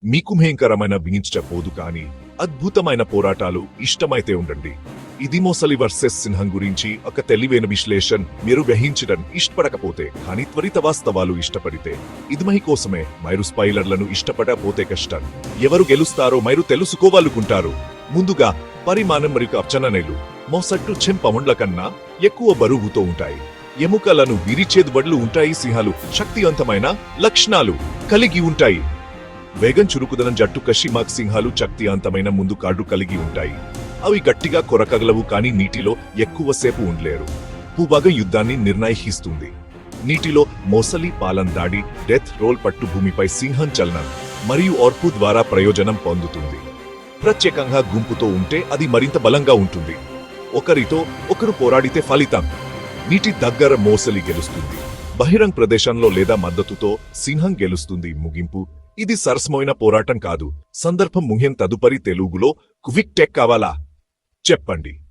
మీకు భయంకరమైన బిగించకపోదు కానీ అద్భుతమైన పోరాటాలు ఇష్టమైతే ఉండండి. ఇది మొసలి వర్సెస్ సింహం గురించి ఒక తెలివైన విశ్లేషణ. మీరు గ్రహించడం ఇష్టపడకపోతే కానీ త్వరిత వాస్తవాలు ఇష్టపడితే ఇది మహి కోసమే. మీరు స్పాయిలర్లను ఇష్టపడకపోతే కష్టం. ఎవరు గెలుస్తారో మీరు తెలుసుకోవాలనుకుంటారు. ముందుగా పరిమాణం మరియు అర్చనలు మొసట్టు చెంపముండ్ల కన్నా ఎక్కువ బరువుతో ఉంటాయి. ఎముకలను విరిచేదు వడ్లు ఉంటాయి. సింహాలు శక్తివంతమైన లక్షణాలు కలిగి ఉంటాయి. వేగం చురుకుదనం జట్టు కషిమాక్ సింహాలు శక్తివంతమైన ముందు కార్డు కలిగి ఉంటాయి. అవి గట్టిగా కొరకగలవు కానీ నీటిలో ఎక్కువసేపు ఉండలేరు. భూభాగం యుద్ధాన్ని నిర్ణయిస్తుంది. నీటిలో మొసలి పాలన దాడి డెత్ రోల్ పట్టు భూమిపై సింహం చలనం మరియు ఓర్పు ద్వారా ప్రయోజనం పొందుతుంది. ప్రత్యేకంగా గుంపుతో ఉంటే అది మరింత బలంగా ఉంటుంది. ఒకరితో ఒకరు పోరాడితే ఫలితం నీటి దగ్గర మొసలి గెలుస్తుంది. బహిరంగ ప్రదేశంలో లేదా మద్దతుతో సింహం గెలుస్తుంది. ముగింపు ఇది సరసమైన పోరాటం కాదు. సందర్భం ముఖ్యం. తదుపరి తెలుగులో క్విక్ టెక్ కావాలా చెప్పండి.